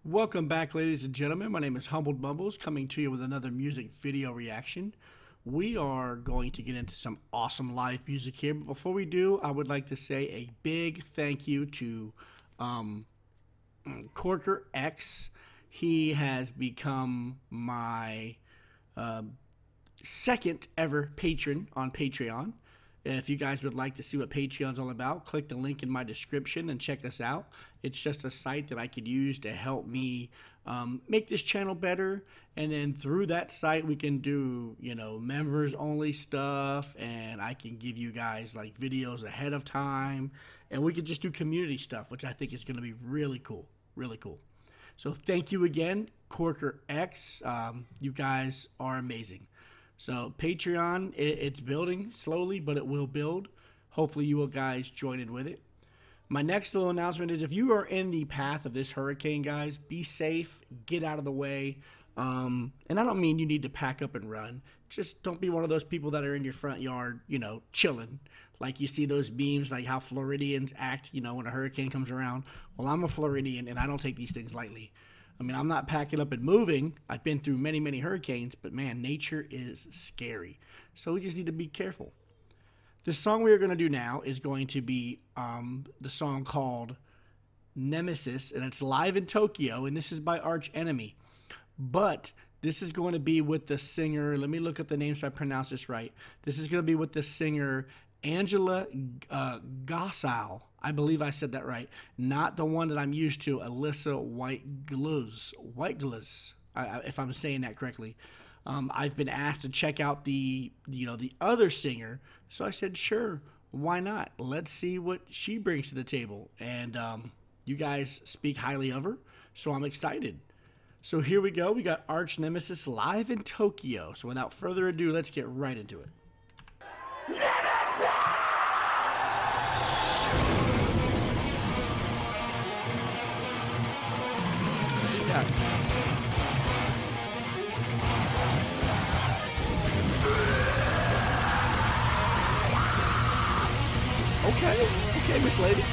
Welcome back, ladies and gentlemen. My name is Mumbles, coming to you with another music video reaction. We are going to get into some awesome live music here, but before we do, I would like to say a big thank you to Corker X. He has become my second ever patron on Patreon. If you guys would like to see what Patreon's all about, click the link in my description and check us out. It's just a site that I could use to help me make this channel better. And then through that site, we can do, members only stuff. And I can give you guys like videos ahead of time. And we could just do community stuff, which I think is going to be really cool. Really cool. So thank you again, Corker X. You guys are amazing. So Patreon, it's building slowly, but it will build. Hopefully you will guys join in with it. My next little announcement is if you are in the path of this hurricane, guys, be safe, get out of the way. And I don't mean you need to pack up and run. Just don't be one of those people that are in your front yard, chilling. Like you see those memes, like how Floridians act, when a hurricane comes around. Well, I'm a Floridian, and I don't take these things lightly. I mean, I'm not packing up and moving. I've been through many, many hurricanes, but man, nature is scary. So we just need to be careful. The song we are going to do now is going to be the song called Nemesis, and it's live in Tokyo, and this is by Arch Enemy. But this is going to be with the singer, let me look up the name so I pronounce this right. This is going to be with the singer Angela Gossow. I believe I said that right. Not the one that I'm used to, Alyssa Whiteglass, if I'm saying that correctly. I've been asked to check out the other singer, so I said, sure, why not? Let's see what she brings to the table. And you guys speak highly of her, so I'm excited. So here we go. We got Arch Nemesis live in Tokyo. So without further ado, let's get right into it. Okay, Miss Lady.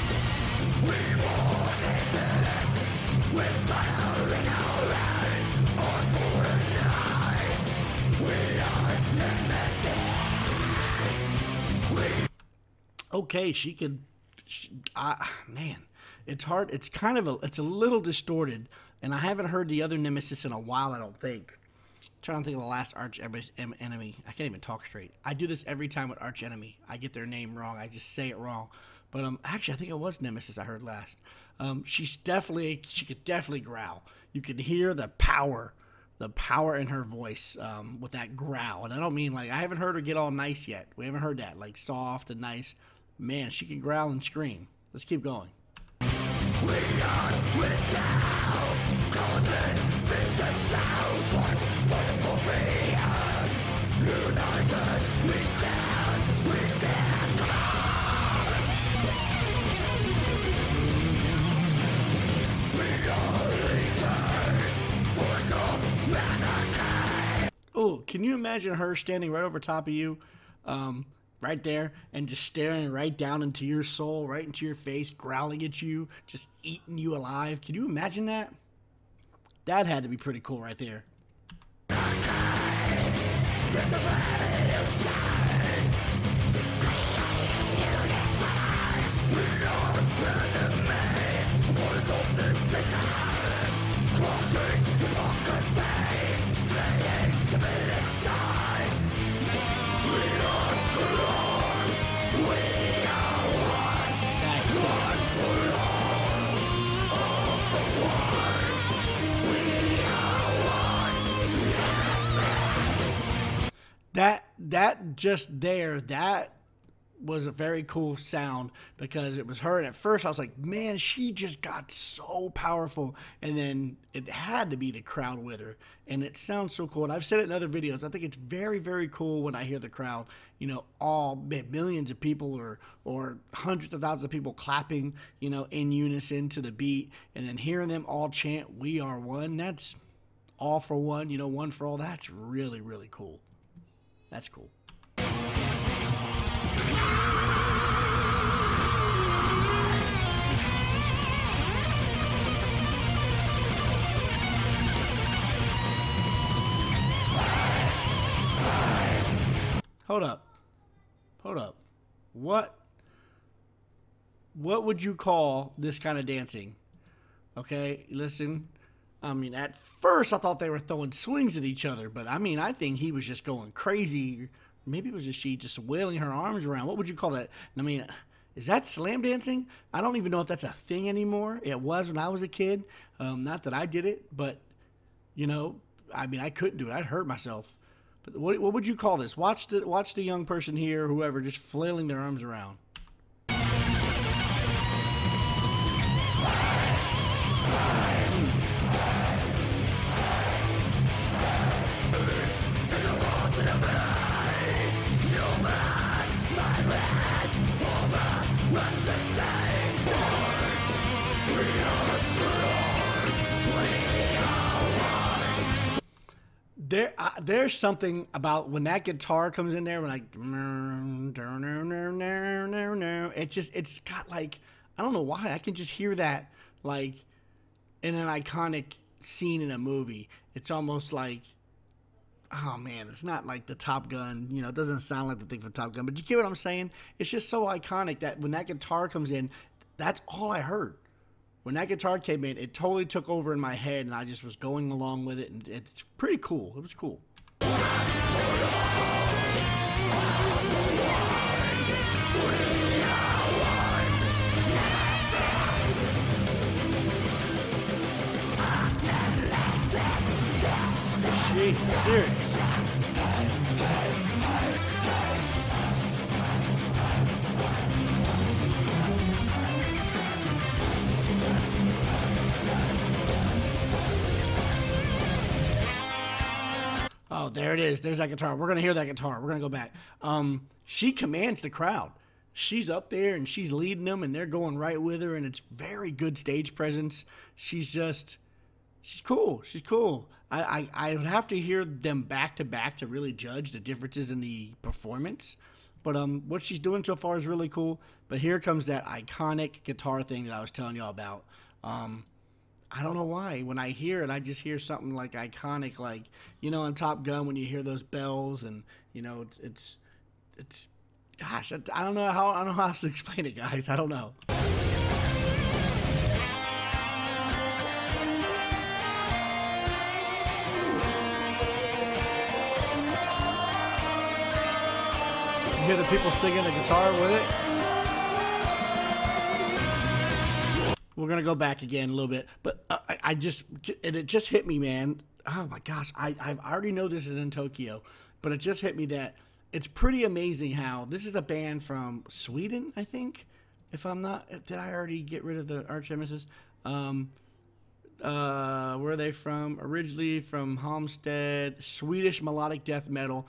Okay, she could. Man, it's hard. It's kind of it's a little distorted, and I haven't heard the other Nemesis in a while. I don't think. I'm trying to think of the last Arch Enemy. I can't even talk straight. I do this every time with Arch Enemy. I get their name wrong. I just say it wrong. But actually, I think it was Nemesis I heard last. She could definitely growl. You could hear the power in her voice with that growl. And I don't mean like I haven't heard her get all nice yet. We haven't heard that like soft and nice. Man, she can growl and scream. Let's keep going. We are without confidence, vision, sound, for freedom. United, we stand, come on. We are returned, force of mankind. Oh, can you imagine her standing right over top of you? Right there, and just staring right down into your soul, right into your face, growling at you, just eating you alive. Can you imagine that? That had to be pretty cool right there. That just there, that was a very cool sound because it was her. And at first I was like, man, she just got so powerful. And then it had to be the crowd with her. And it sounds so cool. And I've said it in other videos. I think it's very, very cool when I hear the crowd, all millions of people or hundreds of thousands of people clapping, in unison to the beat. And then hearing them all chant, "We are one." That's all for one, one for all. That's really, really cool. That's cool. Hold up. Hold up. What would you call this kind of dancing? Okay, listen. I mean, at first I thought they were throwing swings at each other, but I mean, I think he was just going crazy. Maybe it was just she just wailing her arms around. What would you call that? I mean, is that slam dancing? I don't even know if that's a thing anymore. It was when I was a kid. Not that I did it, but, you know, I mean, I couldn't do it. I'd hurt myself. But what would you call this? Watch the young person here, whoever, just flailing their arms around. There's something about when that guitar comes in there, when like, it's got like, I don't know why, I can just hear that like in an iconic scene in a movie. It's almost like, oh man, it's not like the Top Gun, you know, it doesn't sound like the thing from Top Gun, but you get what I'm saying? It's just so iconic that when that guitar comes in, that's all I heard. When that guitar came in, it totally took over in my head, and I just was going along with it, and it's pretty cool. It was cool. Jeez, serious. Oh, there it is. There's that guitar. We're going to hear that guitar. We're going to go back. She commands the crowd. She's up there, and she's leading them, and they're going right with her, and it's very good stage presence. She's cool. She's cool. I would have to hear them back to back to really judge the differences in the performance. But what she's doing so far is really cool. But here comes that iconic guitar thing that I was telling y'all about. I don't know why. When I hear it, I just hear something like iconic, like, you know, in Top Gun when you hear those bells, and you know, it's gosh, I don't know how else to explain it, guys. I don't know. You hear the people singing the guitar with it? We're going to go back again a little bit, but it just hit me, man. Oh my gosh. I already know this is in Tokyo, but it just hit me that it's pretty amazing how this is a band from Sweden, I think. If I'm not, did I already get rid of the arch nemesis? Where are they from? Originally from Halmstad, Swedish melodic death metal.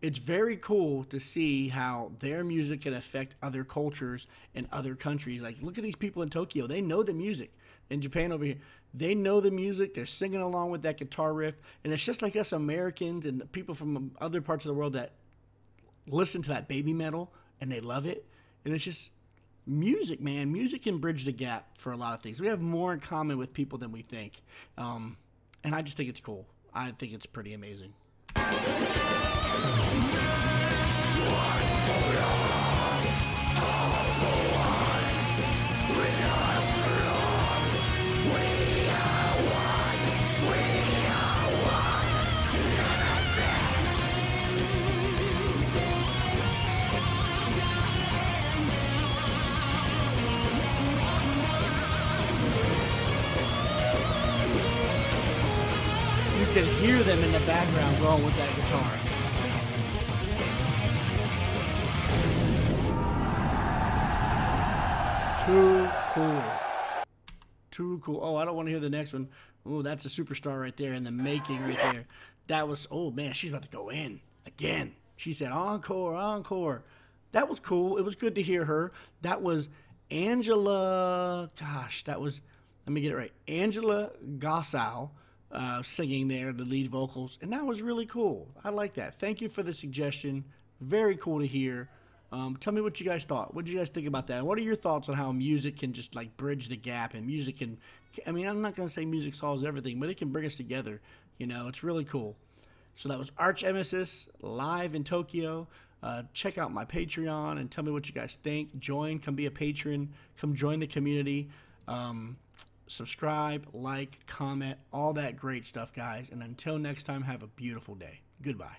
It's very cool to see how their music can affect other cultures and other countries. Like, look at these people in Tokyo. They know the music. In Japan over here, they know the music. They're singing along with that guitar riff. And it's just like us Americans and people from other parts of the world that listen to that baby metal and they love it. And it's just music, man. Music can bridge the gap for a lot of things. We have more in common with people than we think. And I just think it's cool. I think it's pretty amazing. You can hear them in the background going with that guitar. Too cool. Too cool. Oh, I don't want to hear the next one. Oh, that's a superstar right there in the making right there. That was, oh man, she's about to go in again. She said, encore, encore. That was cool. It was good to hear her. That was Angela, gosh, that was, let me get it right. Angela Gossow singing there, the lead vocals. And that was really cool. I like that. Thank you for the suggestion. Very cool to hear. Tell me what you guys thought. What did you guys think about that? What are your thoughts on how music can just like bridge the gap, and music can, I mean, I'm not going to say music solves everything, but it can bring us together. You know, it's really cool. So that was Arch Nemesis live in Tokyo. Check out my Patreon and tell me what you guys think. Join, come be a patron, come join the community. Subscribe, like, comment, all that great stuff, guys. And until next time, have a beautiful day. Goodbye.